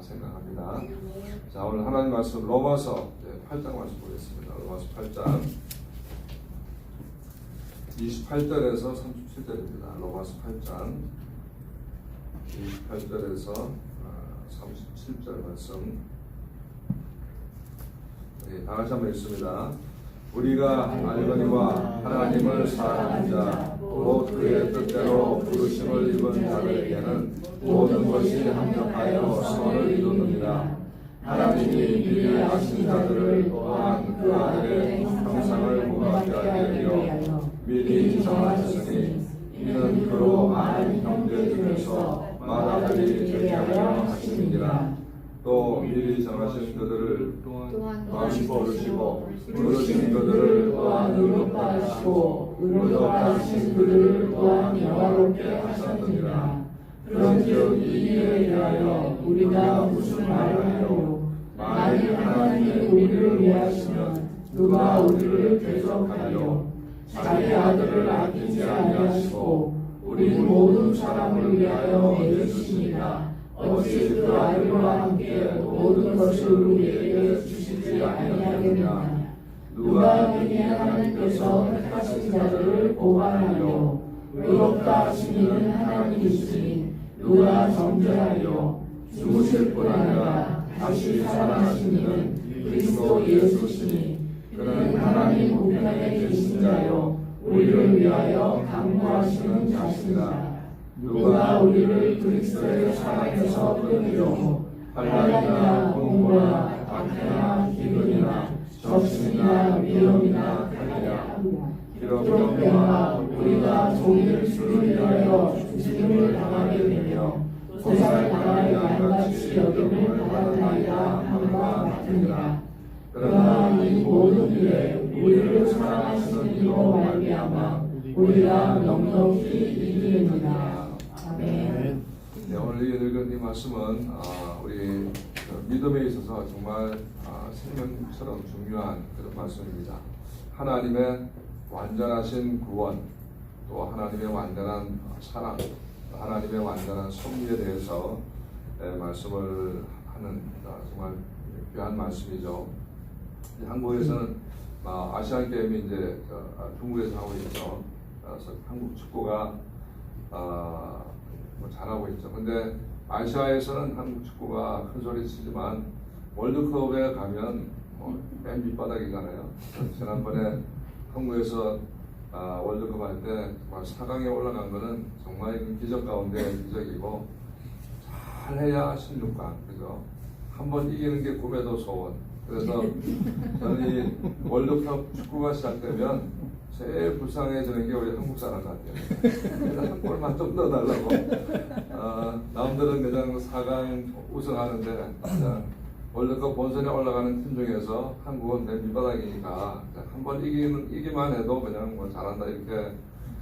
생각합니다. 자, 오늘 하나님 말씀 로마서 8장 말씀 보겠습니다. 로마서 8장 28절에서 37절입니다. 로마서 8장 28절에서 37절 말씀. 다 같이 한번 읽습니다. 우리가 알거니와 하나님을 사랑하는 자, 곧 그의 뜻대로 부르심을 입은 자들에게는 모든 것이 합력하여 선을 이루느니라. 하나님이 미리 아신 자들을 또한 그 아들의 형상을 본받게 하려 미리 정하셨으니 이는 그로 많은 형제 중에서 마다들이 되게 하려 하심이니라. 또 미리 정하신 그들을 또한 부르시고 부르신 그들을 또한 의롭다 하시고 의롭다 하신 그들을 또한 영화롭게 하셨느니라. 그런즉 이 일에 대하여 우리가 무슨 말을 하리요? 만일 하나님이 우리를 위하시면 누가 우리를 대적하리요? 자기 아들을 아끼지 아니하시고 우리 모든 사람을 위하여 내주시니까 어찌 그 아들과 함께 모든 것을 우리에게 주시지 아니하겠느냐? 누가 내게 하나님께서 택하신 자들을 보관하려 의롭다 하신 이는 하나님이시니 누가 정죄하려? 죽으실 뿐 아니라 다시 살아나신 이는 그리스도 예수시니 그는 하나님 우편에 계신 자요 우리를 위하여 강구하시는 자시니라. 누가 우리를 그리스도의 사랑에서 끊으려 환난이나 공고나 박해나 기근이나 적신이나 위험이나 가랴 기록되나 우리가 종일 수를 위하여 죽임을 당하게 되며 소살당하리 양같이 여김을 받았나이다 함과 같으니라. 그러나 이 모든 일에 우리를 사랑하시는 이로 말미암아 우리가 넉넉히 이기느니라. 아멘. 네, 오늘 읽은 이 말씀은 우리 믿음에 있어서 정말 생명처럼 중요한 그런 말씀입니다. 하나님의 완전하신 구원, 또 하나님의 완전한 사랑, 하나님의 완전한 섭리에 대해서 말씀을 하는 정말 귀한 말씀이죠. 한국에서는 아시안 게임이 이제 중국에서 하고 있죠. 그래서 한국 축구가 잘하고 있죠. 근데 아시아에서는 한국 축구가 큰 소리 치지만 월드컵에 가면 맨 밑바닥이잖아요. 지난번에 한국에서 월드컵 할 때 4강에 올라간 거는 정말 기적 가운데 기적이고 잘해야 16강, 그죠? 한번 이기는 게 꿈에도 소원. 그래서 저는 이 월드컵 축구가 시작되면 제일 불쌍해지는 게 우리 한국 사람 같아요. 그래서 한 골만 좀 넣어달라고. 남들은 그냥 4강 우승하는데 그냥 월드컵 본선에 올라가는 팀 중에서 한국은 맨 밑바닥이니까 한번 이기만 해도 그냥 잘한다 이렇게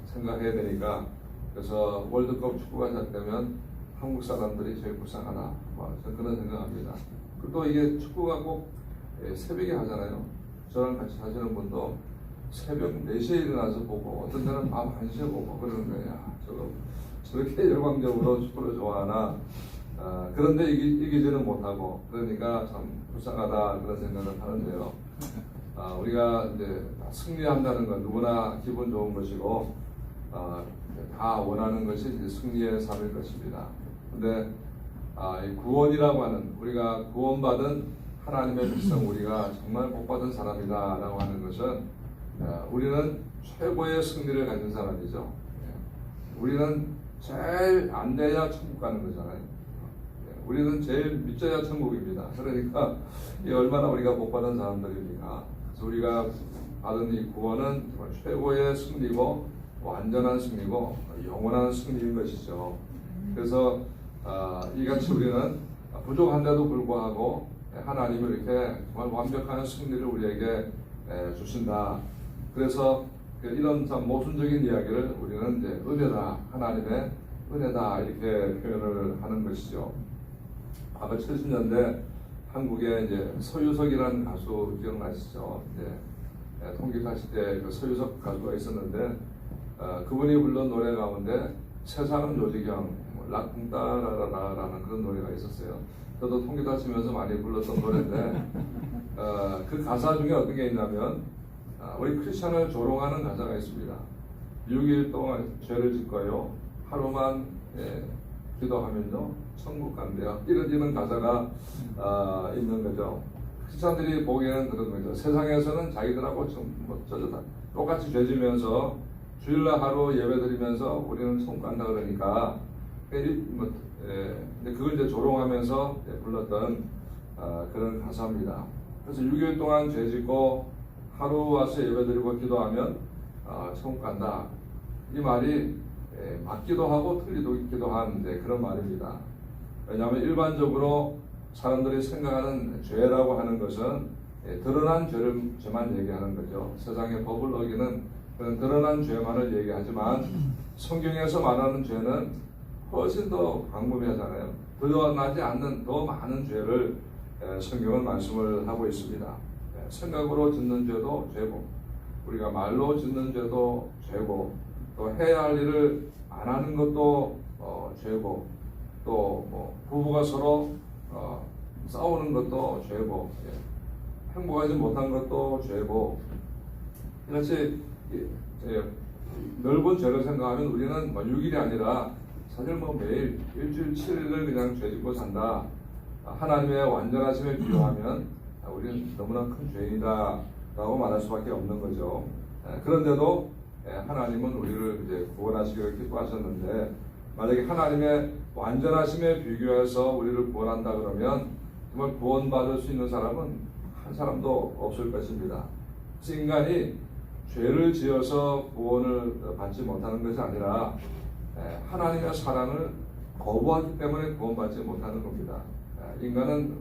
생각해야 되니까, 그래서 월드컵 축구가 시작되면 한국 사람들이 제일 불쌍하다. 저는 그런 생각합니다. 또 이게 축구가 꼭 새벽에 하잖아요. 저랑 같이 사시는 분도 새벽 4시에 일어나서 보고 어떤 때는 밤 1시에 보고 그러는 거야. 저렇게 열광적으로 축구를 좋아하나. 그런데 이기지는 못하고 그러니까 참 불쌍하다 그런 생각을 하는데요. 우리가 이제 승리한다는 건 누구나 기분 좋은 것이고 다 원하는 것이 이제 승리의 삶일 것입니다. 근데 이 구원이라고 하는, 우리가 구원받은 하나님의 백성, 우리가 정말 복받은 사람이다라고 하는 것은 우리는 최고의 승리를 가진 사람이죠. 우리는 제일 안 돼야 천국 가는 거잖아요. 우리는 제일 믿져야 천국입니다. 그러니까 얼마나 우리가 복받은 사람들입니까? 그래서 우리가 받은 이 구원은 정말 최고의 승리고 완전한 승리고 영원한 승리인 것이죠. 그래서 이같이 우리는 부족한데도 불구하고 하나님을 이렇게 정말 완벽한 승리를 우리에게 주신다. 그래서 이런 참 모순적인 이야기를 우리는 이제 은혜다, 하나님의 은혜다 이렇게 표현을 하는 것이죠. 아까 70년대 한국에 이제 서유석이라는 가수 기억나시죠? 이제 통기하실 때 그 서유석 가수가 있었는데 그분이 불른 노래 가운데 세상은 요지경, 락쿵따라라라는 그런 노래가 있었어요. 저도 통기타 치면서 많이 불렀던 노래인데 그 가사 중에 어떤 게 있냐면 우리 크리스천을 조롱하는 가사가 있습니다. 6일 동안 죄를 짓고요 하루만 기도하면요 천국 간대요. 이런 가사가 있는 거죠. 크리스천들이 보기에는 그런 거죠. 세상에서는 자기들하고 다 똑같이 죄지면서 주일날 하루 예배드리면서 우리는 천국 간다 그러니까 근데 그걸 이제 조롱하면서 불렀던 그런 가사입니다. 그래서 6일 동안 죄짓고 하루 와서 예배드리고 기도하면 천국 간다. 이 말이 맞기도 하고 틀리기도 한 그런 말입니다. 왜냐하면 일반적으로 사람들이 생각하는 죄라고 하는 것은 드러난 죄만 얘기하는 거죠. 세상의 법을 어기는 그런 드러난 죄만을 얘기하지만 성경에서 말하는 죄는 훨씬 더 광범위하잖아요. 드러나지 않는 더 많은 죄를 성경은 말씀을 하고 있습니다. 생각으로 짓는 죄도 죄고, 우리가 말로 짓는 죄도 죄고, 또 해야 할 일을 안 하는 것도 죄고, 또 뭐 부부가 서로 싸우는 것도 죄고, 행복하지 못한 것도 죄고, 이같이 넓은 죄를 생각하면 우리는 6일이 아니라 사실 매일 일주일 7일을 그냥 죄짓고 산다. 하나님의 완전하심에 비유하면 우리는 너무나 큰 죄인이다 라고 말할 수밖에 없는 거죠. 그런데도 하나님은 우리를 이제 구원하시기를 기뻐하셨는데, 만약에 하나님의 완전하심에 비교해서 우리를 구원한다 그러면 정말 구원받을 수 있는 사람은 한 사람도 없을 것입니다. 그래서 인간이 죄를 지어서 구원을 받지 못하는 것이 아니라 하나님의 사랑을 거부하기 때문에 구원받지 못하는 겁니다. 인간은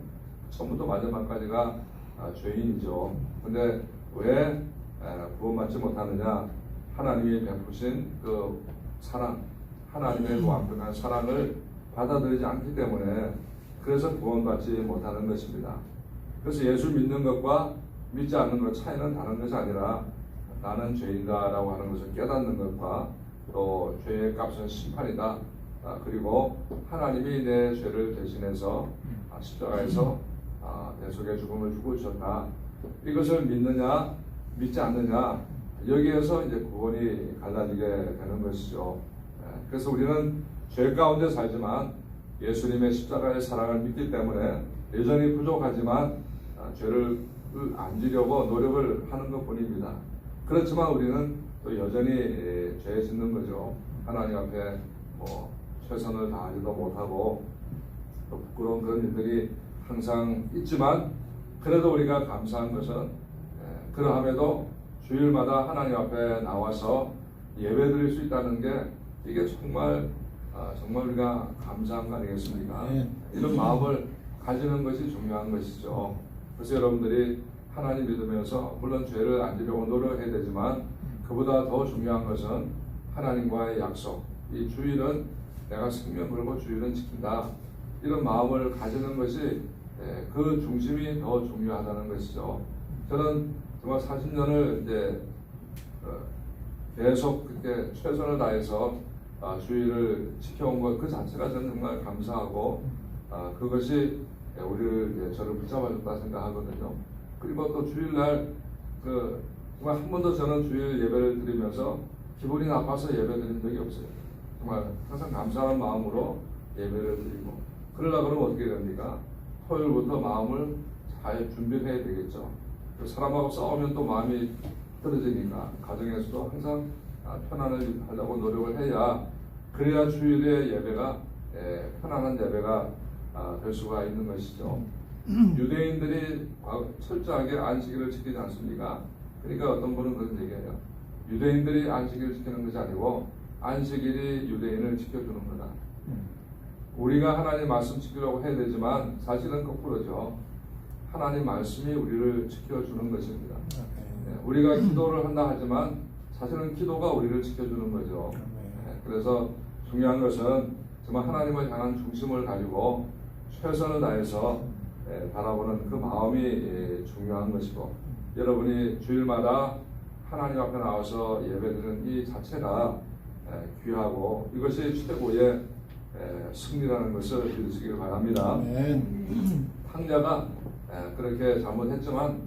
처음부터 마지막까지가 죄인이죠. 근데 왜 구원받지 못하느냐? 하나님이 베푸신 그 사랑, 하나님의 그 완벽한 사랑을 받아들이지 않기 때문에 그래서 구원받지 못하는 것입니다. 그래서 예수 믿는 것과 믿지 않는 것 차이는 다른 것이 아니라 나는 죄인다라고 하는 것을 깨닫는 것과 또 죄의 값은 심판이다. 그리고 하나님이 내 죄를 대신해서 십자가에서 대속의 죽음을 주고 주셨다. 이것을 믿느냐 믿지 않느냐, 여기에서 이제 구원이 갈라지게 되는 것이죠. 그래서 우리는 죄 가운데 살지만 예수님의 십자가의 사랑을 믿기 때문에 여전히 부족하지만 죄를 안 지려고 노력을 하는 것 뿐입니다. 그렇지만 우리는 또 여전히 죄 짓는 거죠. 하나님 앞에 최선을 다하지도 못하고 또 부끄러운 그런 일들이 항상 있지만, 그래도 우리가 감사한 것은 그러함에도 주일마다 하나님 앞에 나와서 예배드릴 수 있다는 게 이게 정말 우리가 감사한 거 아니겠습니까? 이런 마음을 가지는 것이 중요한 것이죠. 그래서 여러분들이 하나님 믿으면서 물론 죄를 안 지려고 노력해야 되지만 그보다 더 중요한 것은 하나님과의 약속, 이 주일은 내가 생명 걸고 주일은 지킨다, 이런 마음을 가지는 것이 그 중심이 더 중요하다는 것이죠. 저는 정말 40년을 이제 계속 그렇게 최선을 다해서 주일을 지켜온 것 그 자체가 저는 정말 감사하고 그것이 저를 붙잡아줬다 생각하거든요. 그리고 또 주일날 정말 한 번도 저는 주일 예배를 드리면서 기분이 나빠서 예배 드린 적이 없어요. 정말 항상 감사한 마음으로 예배를 드리고, 그러려고 그러면 어떻게 됩니까? 토요일부터 마음을 잘 준비해야 되겠죠. 사람하고 싸우면 또 마음이 떨어지니까 가정에서도 항상 편안을 하려고 노력을 해야, 그래야 주일의 예배가 편안한 예배가 될 수가 있는 것이죠. 유대인들이 철저하게 안식일을 지키지 않습니까? 그러니까 어떤 분은 그런 얘기해요. 유대인들이 안식일을 지키는 것이 아니고 안식일이 유대인을 지켜주는 거다. 우리가 하나님 말씀 지키려고 해야 되지만 사실은 거꾸로죠. 하나님 말씀이 우리를 지켜주는 것입니다. 우리가 기도를 한다 하지만 사실은 기도가 우리를 지켜주는 거죠. 그래서 중요한 것은 정말 하나님을 향한 중심을 가지고 최선을 다해서 바라보는 그 마음이 중요한 것이고, 여러분이 주일마다 하나님 앞에 나와서 예배드리는 이 자체가 귀하고 이것이 최고의 승리라는 것을 믿으시길 바랍니다. 탕자가 그렇게 잘못했지만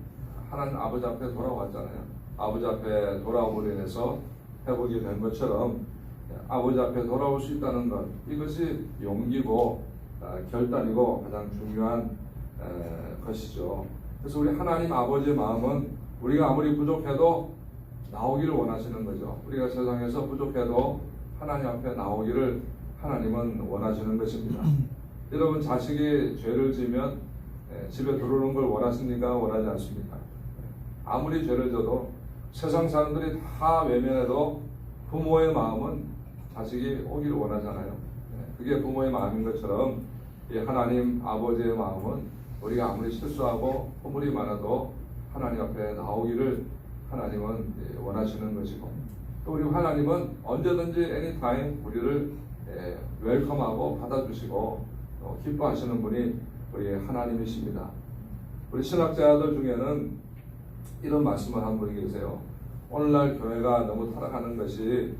하나님 아버지 앞에 돌아왔잖아요. 아버지 앞에 돌아옴으로 인해서 회복이 된 것처럼 아버지 앞에 돌아올 수 있다는 것, 이것이 용기고 결단이고 가장 중요한 것이죠. 그래서 우리 하나님 아버지의 마음은 우리가 아무리 부족해도 나오기를 원하시는 거죠. 우리가 세상에서 부족해도 하나님 앞에 나오기를 하나님은 원하시는 것입니다. 여러분, 자식이 죄를 지으면 집에 들어오는 걸 원하십니까? 원하지 않습니까? 아무리 죄를 져도 세상 사람들이 다 외면해도 부모의 마음은 자식이 오기를 원하잖아요. 그게 부모의 마음인 것처럼 이 하나님 아버지의 마음은 우리가 아무리 실수하고 허물이 많아도 하나님 앞에 나오기를 하나님은 원하시는 것이고, 또 우리 하나님은 언제든지 anytime 우리를 웰컴하고 받아주시고 기뻐하시는 분이 우리 하나님이십니다. 우리 신학자들 중에는 이런 말씀을 한 분이 계세요. 오늘날 교회가 너무 타락하는 것이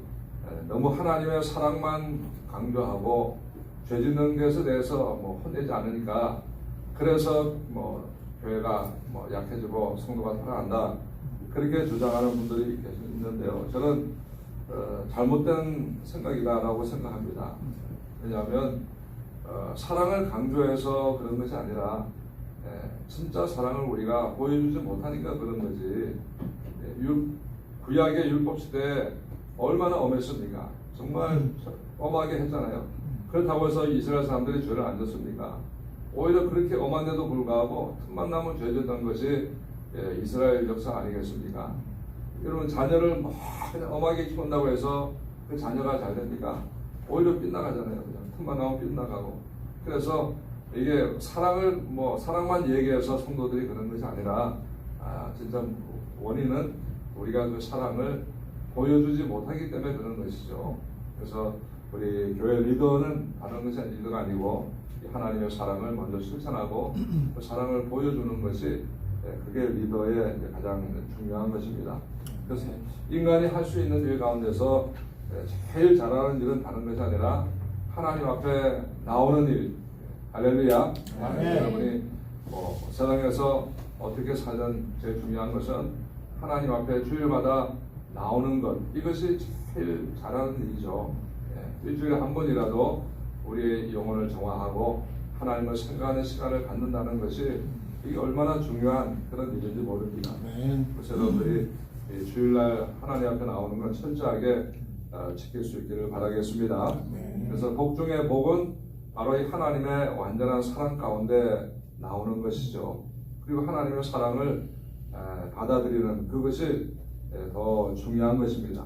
너무 하나님의 사랑만 강조하고 죄 짓는 것에 대해서 혼내지 않으니까, 그래서 교회가 약해지고 성도가 타락한다, 그렇게 주장하는 분들이 있는데요. 저는 잘못된 생각이다라고 생각합니다. 왜냐하면 사랑을 강조해서 그런 것이 아니라 진짜 사랑을 우리가 보여주지 못하니까 그런 거지. 구약의 율법 시대에 얼마나 엄했습니까? 정말 엄하게 했잖아요. 그렇다고 해서 이스라엘 사람들이 죄를 안 졌습니까? 오히려 그렇게 엄한데도 불구하고 틈만 나면 죄 졌던 것이 이스라엘 역사 아니겠습니까? 여러분, 자녀를 그냥 엄하게 키운다고 해서 그 자녀가 잘 됩니까? 오히려 빗나가잖아요. 그냥 틈만 나면 빗나가고. 그래서 이게 사랑만 얘기해서 성도들이 그런 것이 아니라 진짜 원인은 우리가 그 사랑을 보여주지 못하기 때문에 그런 것이죠. 그래서 우리 교회 리더는 다른 것이 리더가 아니고 하나님의 사랑을 먼저 실천하고 그 사랑을 보여주는 것이 그게 리더의 가장 중요한 것입니다. 그래서 인간이 할 수 있는 일 가운데서 제일 잘하는 일은 다른 것이 아니라 하나님 앞에 나오는 일. 할렐루야. 여러분이 세상에서 어떻게 살든 제일 중요한 것은 하나님 앞에 주일마다 나오는 것, 이것이 제일 잘하는 일이죠. 일주일에 한 번이라도 우리의 영혼을 정화하고 하나님을 생각하는 시간을 갖는다는 것이 이게 얼마나 중요한 그런 일인지 모릅니다. 그래서 여러분들이 주일날 하나님 앞에 나오는 건 철저하게 지킬 수 있기를 바라겠습니다. 그래서 복 중의 복은 바로 이 하나님의 완전한 사랑 가운데 나오는 것이죠. 그리고 하나님의 사랑을 받아들이는 그것이 더 중요한 것입니다.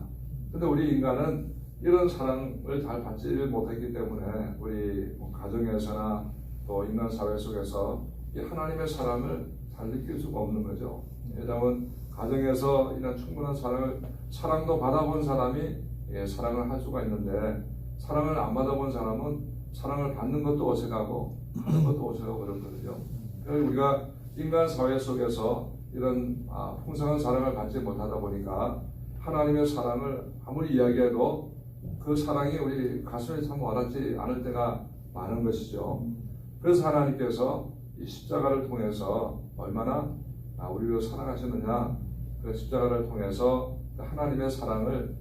근데 우리 인간은 이런 사랑을 잘 받지 못했기 때문에 우리 가정에서나 또 인간 사회 속에서 이 하나님의 사랑을 잘 느낄 수가 없는 거죠. 왜냐하면 가정에서 이런 충분한 사랑도 받아본 사람이 사랑을 할 수가 있는데, 사랑을 안 받아본 사람은 사랑을 받는 것도 어색하고 하는 것도 어색하고 그렇거든요. 그래서 우리가 인간 사회 속에서 이런 풍성한 사랑을 받지 못하다 보니까 하나님의 사랑을 아무리 이야기해도 그 사랑이 우리 가슴에 참 와닿지 않을 때가 많은 것이죠. 그래서 하나님께서 이 십자가를 통해서 얼마나 우리를 사랑하시느냐, 그 십자가를 통해서 하나님의 사랑을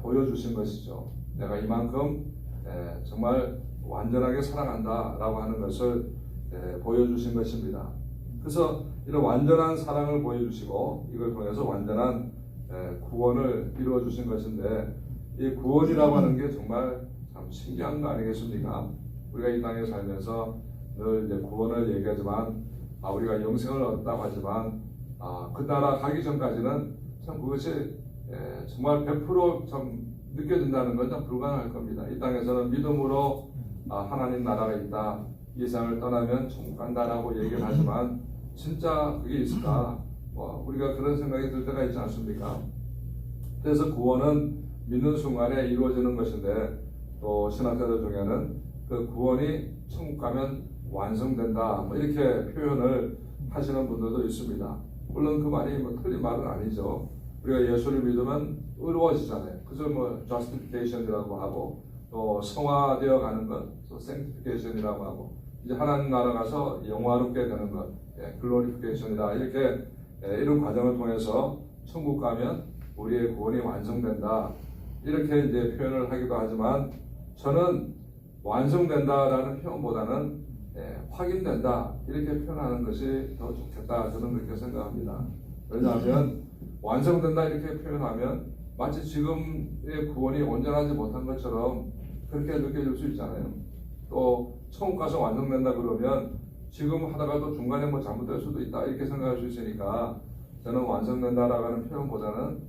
보여주신 것이죠. 내가 이만큼 정말 완전하게 사랑한다라고 하는 것을 보여주신 것입니다. 그래서 이런 완전한 사랑을 보여주시고 이걸 통해서 완전한 구원을 이루어 주신 것인데, 이 구원이라고 하는 게 정말 참 신기한 거 아니겠습니까? 우리가 이 땅에 살면서 늘 이제 구원을 얘기하지만 우리가 영생을 얻었다고 하지만 그 나라 가기 전까지는 참 그것이 정말 100% 느껴진다는 건 좀 불가능할 겁니다. 이 땅에서는 믿음으로 하나님 나라가 있다, 이 세상을 떠나면 천국 간다라고 얘기를 하지만 진짜 그게 있을까? 우리가 그런 생각이 들 때가 있지 않습니까? 그래서 구원은 믿는 순간에 이루어지는 것인데, 또 신학자들 중에는 그 구원이 천국 가면 완성된다, 이렇게 표현을 하시는 분들도 있습니다. 물론 그 말이 틀린 말은 아니죠. 우리가 예수를 믿으면 의로워지잖아요. 그래서 justification이라고 하고, 또 또 성화되어 가는 것, 또 sanctification이라고 하고 이제 하나님 나라 가서 영화롭게 되는 것, glorification이다. 이렇게 이런 과정을 통해서 천국 가면 우리의 구원이 완성된다. 이렇게 이제 표현을 하기도 하지만 저는 완성된다라는 표현보다는 확인된다 이렇게 표현하는 것이 더 좋겠다. 저는 그렇게 생각합니다. 왜냐하면 완성된다 이렇게 표현하면 마치 지금의 구원이 온전하지 못한 것처럼 그렇게 느껴질 수 있잖아요. 또 천국 가서 완성된다 그러면 지금 하다가도 중간에 뭐 잘못될 수도 있다 이렇게 생각할 수 있으니까 저는 완성된다라는 표현보다는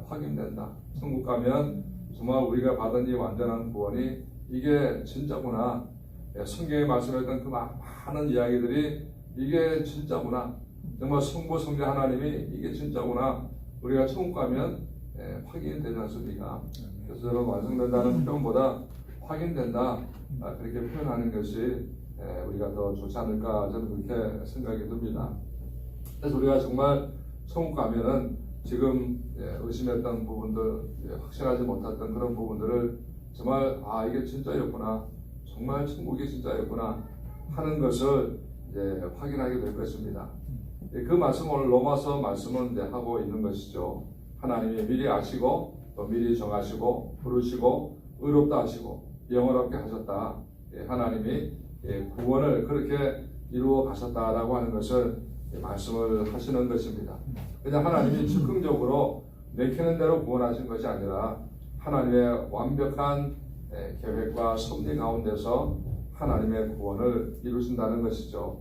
확인된다. 천국 가면 정말 우리가 받은 이 완전한 구원이 이게 진짜구나. 성경에 말씀했던 그 많은 이야기들이 이게 진짜구나. 정말 성부 성자 하나님이 이게 진짜구나. 우리가 천국 가면 확인이 되지 않습니까? 그래서 저는 완성된다는 표현보다 확인된다 그렇게 표현하는 것이 우리가 더 좋지 않을까 저는 그렇게 생각이 듭니다. 그래서 우리가 정말 천국 가면은 지금 의심했던 부분들, 확신하지 못했던 그런 부분들을 정말 이게 진짜였구나, 정말 천국이 진짜였구나 하는 것을 이제 확인하게 될 것입니다. 그 말씀 오늘 로마서 말씀은 이제 하고 있는 것이죠. 하나님이 미리 아시고 또 미리 정하시고 부르시고 의롭다 하시고 영원롭게 하셨다. 하나님이 구원을 그렇게 이루어 가셨다라고 하는 것을 말씀을 하시는 것입니다. 그냥 하나님이 즉흥적으로 내키는 대로 구원하신 것이 아니라 하나님의 완벽한 계획과 섭리 가운데서 하나님의 구원을 이루신다는 것이죠.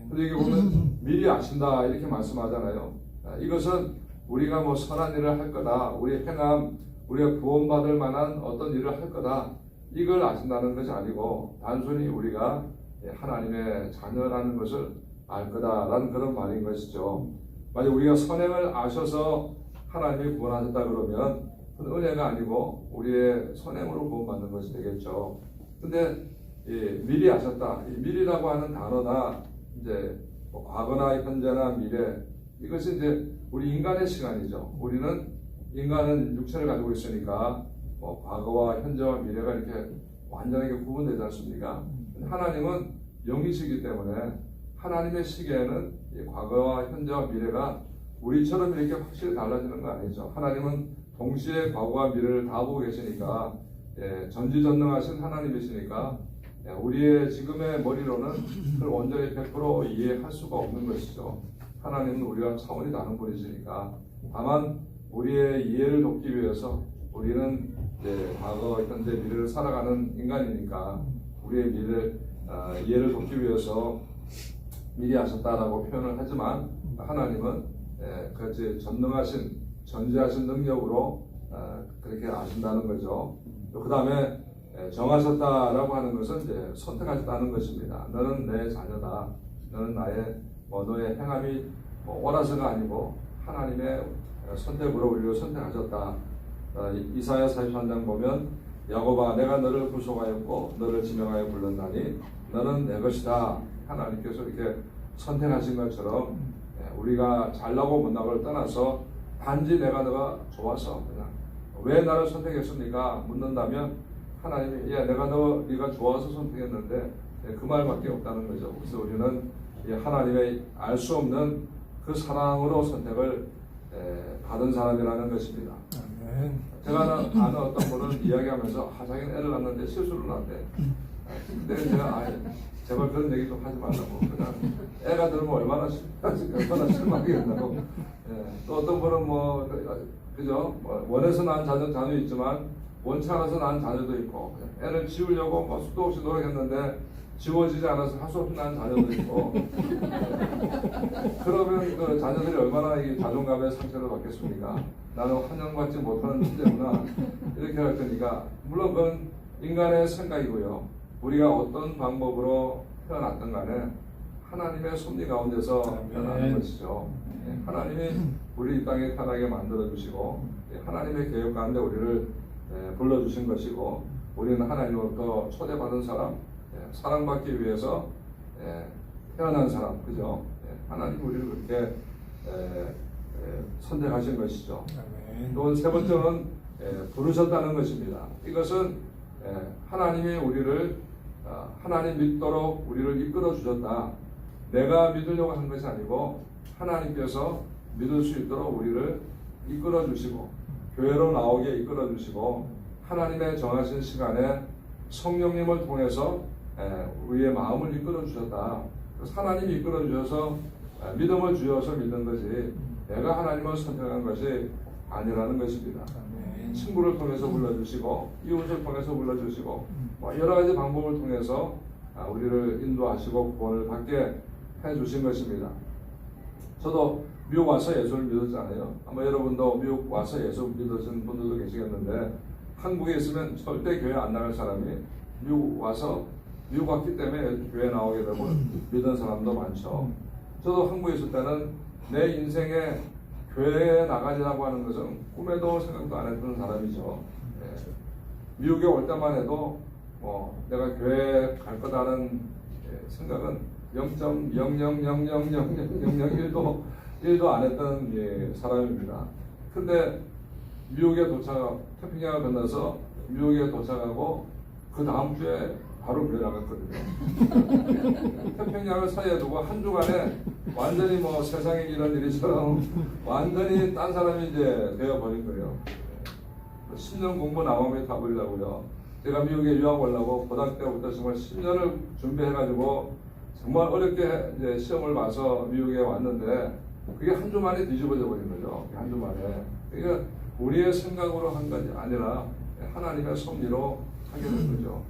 근데 이게 보면 미리 아신다 이렇게 말씀하잖아요. 이것은 우리가 뭐 선한 일을 할 거다, 우리 행함, 우리가 구원받을 만한 어떤 일을 할 거다 이걸 아신다는 것이 아니고 단순히 우리가 하나님의 자녀라는 것을 알 거다라는 그런 말인 것이죠. 만약 우리가 선행을 아셔서 하나님이 구원하셨다 그러면 그건 은혜가 아니고 우리의 선행으로 구원받는 것이 되겠죠. 근데 미리 아셨다. 이 미리라고 하는 단어가 이제 뭐 과거나 현재나 미래 이것이 이제 우리 인간의 시간이죠. 우리는 인간은 육체를 가지고 있으니까 뭐 과거와 현재와 미래가 이렇게 완전하게 구분되지 않습니까? 하나님은 영이시기 때문에 하나님의 시계에는 이 과거와 현재와 미래가 우리처럼 이렇게 확실히 달라지는 거 아니죠. 하나님은 동시에 과거와 미래를 다 보고 계시니까 전지전능하신 하나님이시니까 우리의 지금의 머리로는 그걸 온전히 100% 이해할 수가 없는 것이죠. 하나님은 우리와 차원이 다른 분이시니까 다만 우리의 이해를 돕기 위해서 우리는 과거, 현재, 미래를 살아가는 인간이니까 우리의 이해를 돕기 위해서 미리 하셨다라고 표현을 하지만 하나님은 그 전능하신 전지하신 능력으로 그렇게 아신다는 거죠. 그 다음에 정하셨다라고 하는 것은 이제 선택하셨다는 것입니다. 너는 내 자녀다. 너는 너의 행함이 옳아서가 아니고 하나님의 선택으로 우리를 선택하셨다. 이사야 43장 보면 야곱아 내가 너를 구속하였고 너를 지명하여 불렀나니 너는 내 것이다. 하나님께서 이렇게 선택하신 것처럼 우리가 잘나고 못나고를 떠나서 단지 너가 좋아서 그냥 왜 나를 선택했습니까? 묻는다면 하나님이 네가 좋아서 선택했는데 그 말밖에 없다는 거죠. 그래서 우리는 하나님의 알 수 없는 그 사랑으로 선택을 받은 사람이라는 것입니다. 제가 아는 어떤 분은 이야기하면서 자기는 애를 낳는데 실수를 낳대. 근데 제가 제발 그런 얘기 좀 하지 말라고. 그냥 애가 들으면 얼마나 실망이겠다고. 또 어떤 분은 그죠? 원해서 낳은 자녀 있지만 원치 않아서 낳은 자녀도 있고 애를 지우려고 수도 없이 노력했는데 지워지지 않아서 할 수 없이 낳은 자녀도 있고 그러면 그 자녀들이 얼마나 이 자존감의 상처를 받겠습니까? 나는 환영받지 못하는 존재구나 이렇게 할 거니까 물론 그건 인간의 생각이고요. 우리가 어떤 방법으로 태어났든 간에 하나님의 섭리 가운데서 태어나는 것이죠. 하나님이 우리 이 땅에 태어나게 만들어주시고 하나님의 계획 가운데 우리를 불러주신 것이고 우리는 하나님으로부터 초대받은 사람, 사랑받기 위해서 태어난 사람, 그죠? 하나님 우리를 그렇게 선택하신 것이죠. 또 세 번째는 부르셨다는 것입니다. 이것은 하나님이 우리를 하나님 믿도록 우리를 이끌어 주셨다. 내가 믿으려고 한 것이 아니고 하나님께서 믿을 수 있도록 우리를 이끌어 주시고 교회로 나오게 이끌어 주시고 하나님의 정하신 시간에 성령님을 통해서 우리의 마음을 이끌어 주셨다. 하나님이 이끌어 주셔서 믿음을 주셔서 믿는 것이 내가 하나님을 선택한 것이 아니라는 것입니다. 친구를 통해서 불러주시고 이웃을 통해서 불러주시고 여러 가지 방법을 통해서 우리를 인도하시고 구원을 받게 해주신 것입니다. 저도 미국 와서 예수를 믿었잖아요. 아마 여러분도 미국 와서 예수 믿으신 분들도 계시겠는데 한국에 있으면 절대 교회 안 나갈 사람이 미국 왔기 때문에 교회 나오게 되고 믿은 사람도 많죠. 저도 한국에 있을 때는 내 인생에 교회에 나가려고 하는 것은 꿈에도 생각도 안 했던 사람이죠. 미국에 올 때만 해도 내가 교회에 갈 거다는 생각은 0.0000001도 안 했던 사람입니다. 근데 미국에 태평양을 건너서 미국에 도착하고 그 다음 주에 바로 교회 나갔거든요. 태평양을 사이에 두고 한 주간에 완전히 세상에 이런 일이처럼 완전히 딴 사람이 이제 되어버린 거예요. 10년 공부 나오면 가보려고요. 제가 미국에 유학 오려고 고등학교 때부터 정말 10년을 준비해가지고 정말 어렵게 이제 시험을 봐서 미국에 왔는데 그게 한 주 만에 뒤집어져 버린 거죠. 한 주 만에. 그러니까 우리의 생각으로 한 것이 아니라 하나님의 섭리로 하게 된 거죠.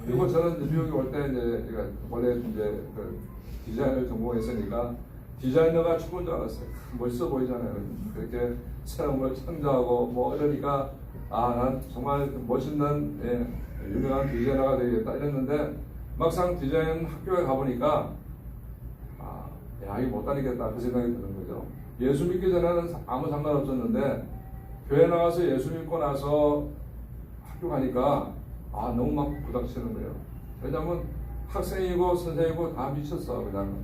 그리고 저는 미국에 올 때 이제 제가 원래 이제 그 디자인을 전공했으니까 디자이너가 죽은 줄 알았어요. 멋있어 보이잖아요. 그렇게 새로운 걸 창조하고 이러니까 난 정말 멋있는 유명한 디자이너가 되겠다 이랬는데 막상 디자인 학교에 가보니까 이거 못 다니겠다 그 생각이 드는 거죠. 예수 믿기 전에는 아무 상관없었는데 교회 나와서 예수 믿고 나서 학교 가니까 너무 막 부닥치는 거예요. 왜냐면 학생이고 선생이고 다 미쳤어. 그냥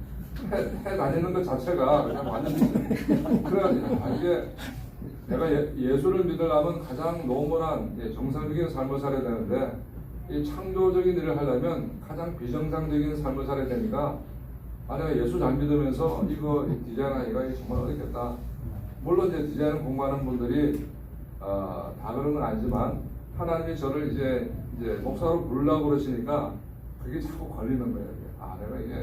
해 다니는 것 자체가 그냥 완전 미쳤어. 그래가지고 이게 내가 예수를 믿으려면 가장 노멀한 정상적인 삶을 살아야 되는데 이 창조적인 일을 하려면 가장 비정상적인 삶을 살아야 되니까 내가 예수 잘 믿으면서 이거 디자인하기가 정말 어렵겠다. 물론 이제 디자인 공부하는 분들이 다 그런 건 아니지만 하나님이 저를 이제 목사로 부르려고 그러시니까 그게 자꾸 걸리는 거예요. 내가 이게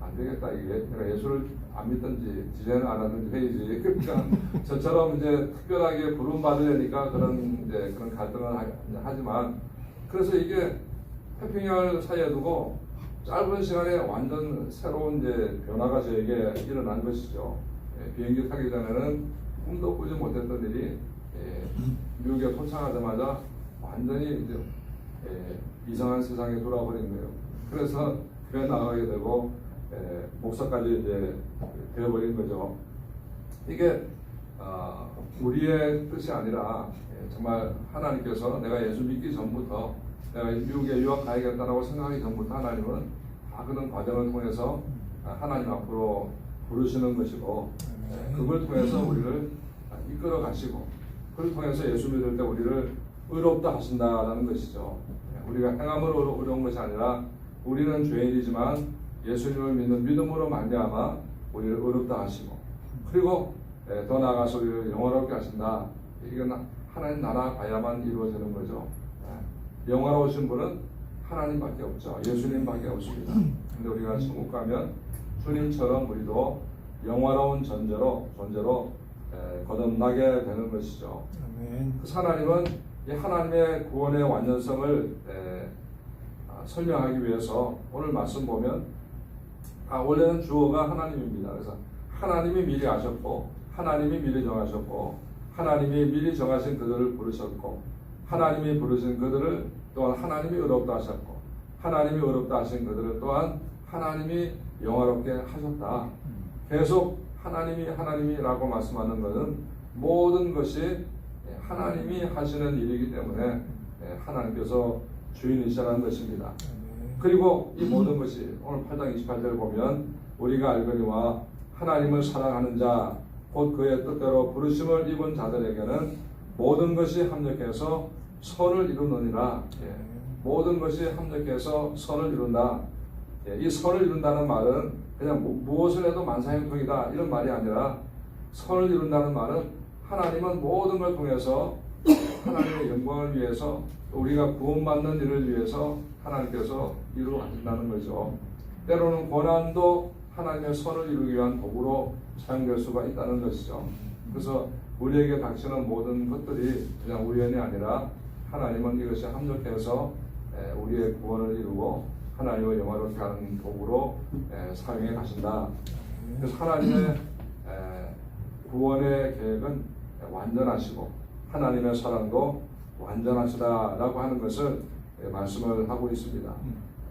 안 되겠다. 이게 내가 예수를 안 믿든지 디자인을 안 하든지 해야지. 그러니까 저처럼 이제 특별하게 부름 받으려니까 그런 갈등을 하지만 그래서 이게 태평양을 사이에 두고 짧은 시간에 완전 새로운 변화가 저에게 일어난 것이죠. 비행기 타기 전에는 꿈도 꾸지 못했던 일이 미국에 도착하자마자 완전히 이상한 세상에 돌아버린 거예요. 그래서 교회 나가게 되고 목사까지 되어버린 거죠. 이게 우리의 뜻이 아니라 정말 하나님께서 내가 예수 믿기 전부터 내가 미국에 유학 가야겠다라고 생각하기 전부터 하나님은 다 그런 과정을 통해서 하나님 앞으로 부르시는 것이고 그걸 통해서 우리를 이끌어 가시고 그걸 통해서 예수 믿을 때 우리를 의롭다 하신다라는 것이죠. 우리가 행함으로 의로운 것이 아니라 우리는 죄인이지만 예수님을 믿는 믿음으로 말미암아 우리를 의롭다 하시고 그리고 더 나아가서 우리를 영원롭게 하신다. 이건 하나님 나라 가야만 이루어지는 거죠. 영원하신 분은 하나님밖에 없죠. 예수님밖에 없습니다. 근데 우리가 천국 가면 주님처럼 우리도 영원로운 존재로 거듭나게 되는 것이죠. 그 하나님은 이 하나님의 구원의 완전성을 설명하기 위해서 오늘 말씀 보면 원래는 주어가 하나님입니다. 그래서 하나님이 미리 아셨고 하나님이 미리 정하셨고 하나님이 미리 정하신 그들을 부르셨고 하나님이 부르신 그들을 또한 하나님이 의롭다 하셨고 하나님이 의롭다 하신 그들을 또한 하나님이 영화롭게 하셨다. 계속 하나님이라고 말씀하는 것은 모든 것이 하나님이 하시는 일이기 때문에 하나님께서 주인이시라는 것입니다. 그리고 이 모든 것이 오늘 8장 28절 보면 우리가 알거니와 하나님을 사랑하는 자 곧 그의 뜻대로 부르심을 입은 자들에게는 모든 것이 합력해서 선을 이루느니라. 모든 것이 합력해서 선을 이룬다. 예, 이 선을 이룬다는 말은 그냥 무엇을 해도 만사형통이다 이런 말이 아니라 선을 이룬다는 말은 하나님은 모든 걸 통해서 하나님의 영광을 위해서 우리가 구원받는 일을 위해서 하나님께서 이루어 가신다는 거죠. 때로는 고난도 하나님의 선을 이루기 위한 도구로 사용될 수가 있다는 것이죠. 그래서 우리에게 닥치는 모든 것들이 그냥 우연이 아니라 하나님은 이것이 합력해서 우리의 구원을 이루고 하나님의 영광을 하는 도구로 사용해 가신다. 그래서 하나님의 구원의 계획은 완전하시고 하나님의 사랑도 완전하시다라고 하는 것을 말씀을 하고 있습니다.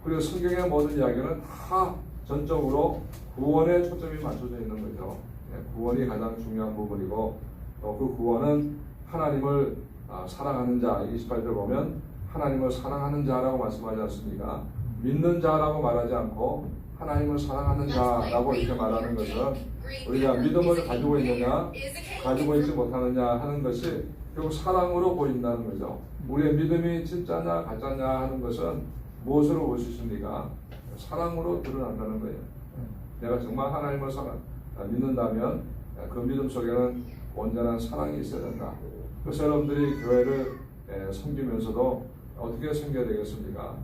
그리고 성경의 모든 이야기는 다 전적으로 구원에 초점이 맞춰져 있는 거죠. 구원이 가장 중요한 부분이고 또 그 구원은 하나님을 사랑하는 자, 28절 보면 하나님을 사랑하는 자라고 말씀하지 않습니까? 믿는 자라고 말하지 않고 하나님을 사랑하는 자라고 이렇게 말하는 것은 우리가 믿음을 가지고 있느냐 가지고 있지 못하느냐 하는 것이 결국 사랑으로 보인다는 거죠. 우리의 믿음이 진짜냐 가짜냐 하는 것은 무엇으로 볼 수 있습니까? 사랑으로 드러난다는 거예요. 내가 정말 하나님을 믿는다면 그 믿음 속에는 온전한 사랑이 있어야 된다. 그래서 여러분들이 교회를 섬기면서도 어떻게 섬겨야 되겠습니까?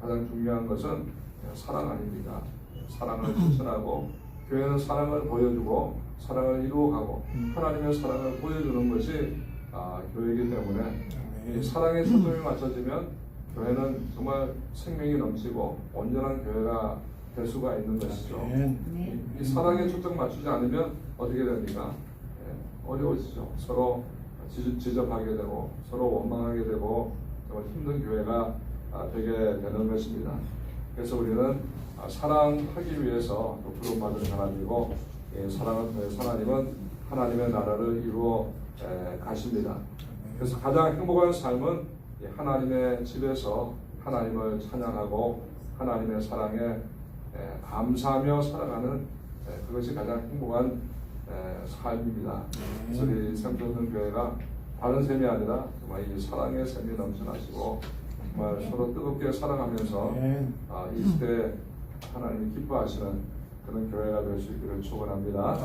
가장 중요한 것은 사랑 아닙니까? 사랑을 실천하고 교회는 사랑을 보여주고 사랑을 이루어가고 하나님의 사랑을 보여주는 것이 교회이기 때문에 이 사랑의 초점이 맞춰지면 교회는 정말 생명이 넘치고 온전한 교회가 될 수가 있는 것이죠. 이 사랑에 초점 맞추지 않으면 어떻게 됩니까? 어려워지죠. 서로 지적하게 되고 서로 원망하게 되고 정말 힘든 교회가 되게 되는 것입니다. 그래서 우리는 사랑하기 위해서 부름받은 사람이고 사랑을 통해서 하나님은 하나님의 나라를 이루어 가십니다. 그래서 가장 행복한 삶은 하나님의 집에서 하나님을 찬양하고 하나님의 사랑에 감사하며 살아가는 그것이 가장 행복한 삶입니다. 그래서 우리 샘플ton 교회가 다른 셈이 아니라 정말 이 사랑의 셈이 넘쳐나시고 정말 서로 뜨겁게 사랑하면서 이 시대에 하나님이 기뻐하시는 그런 교회가 될 수 있기를 축원합니다.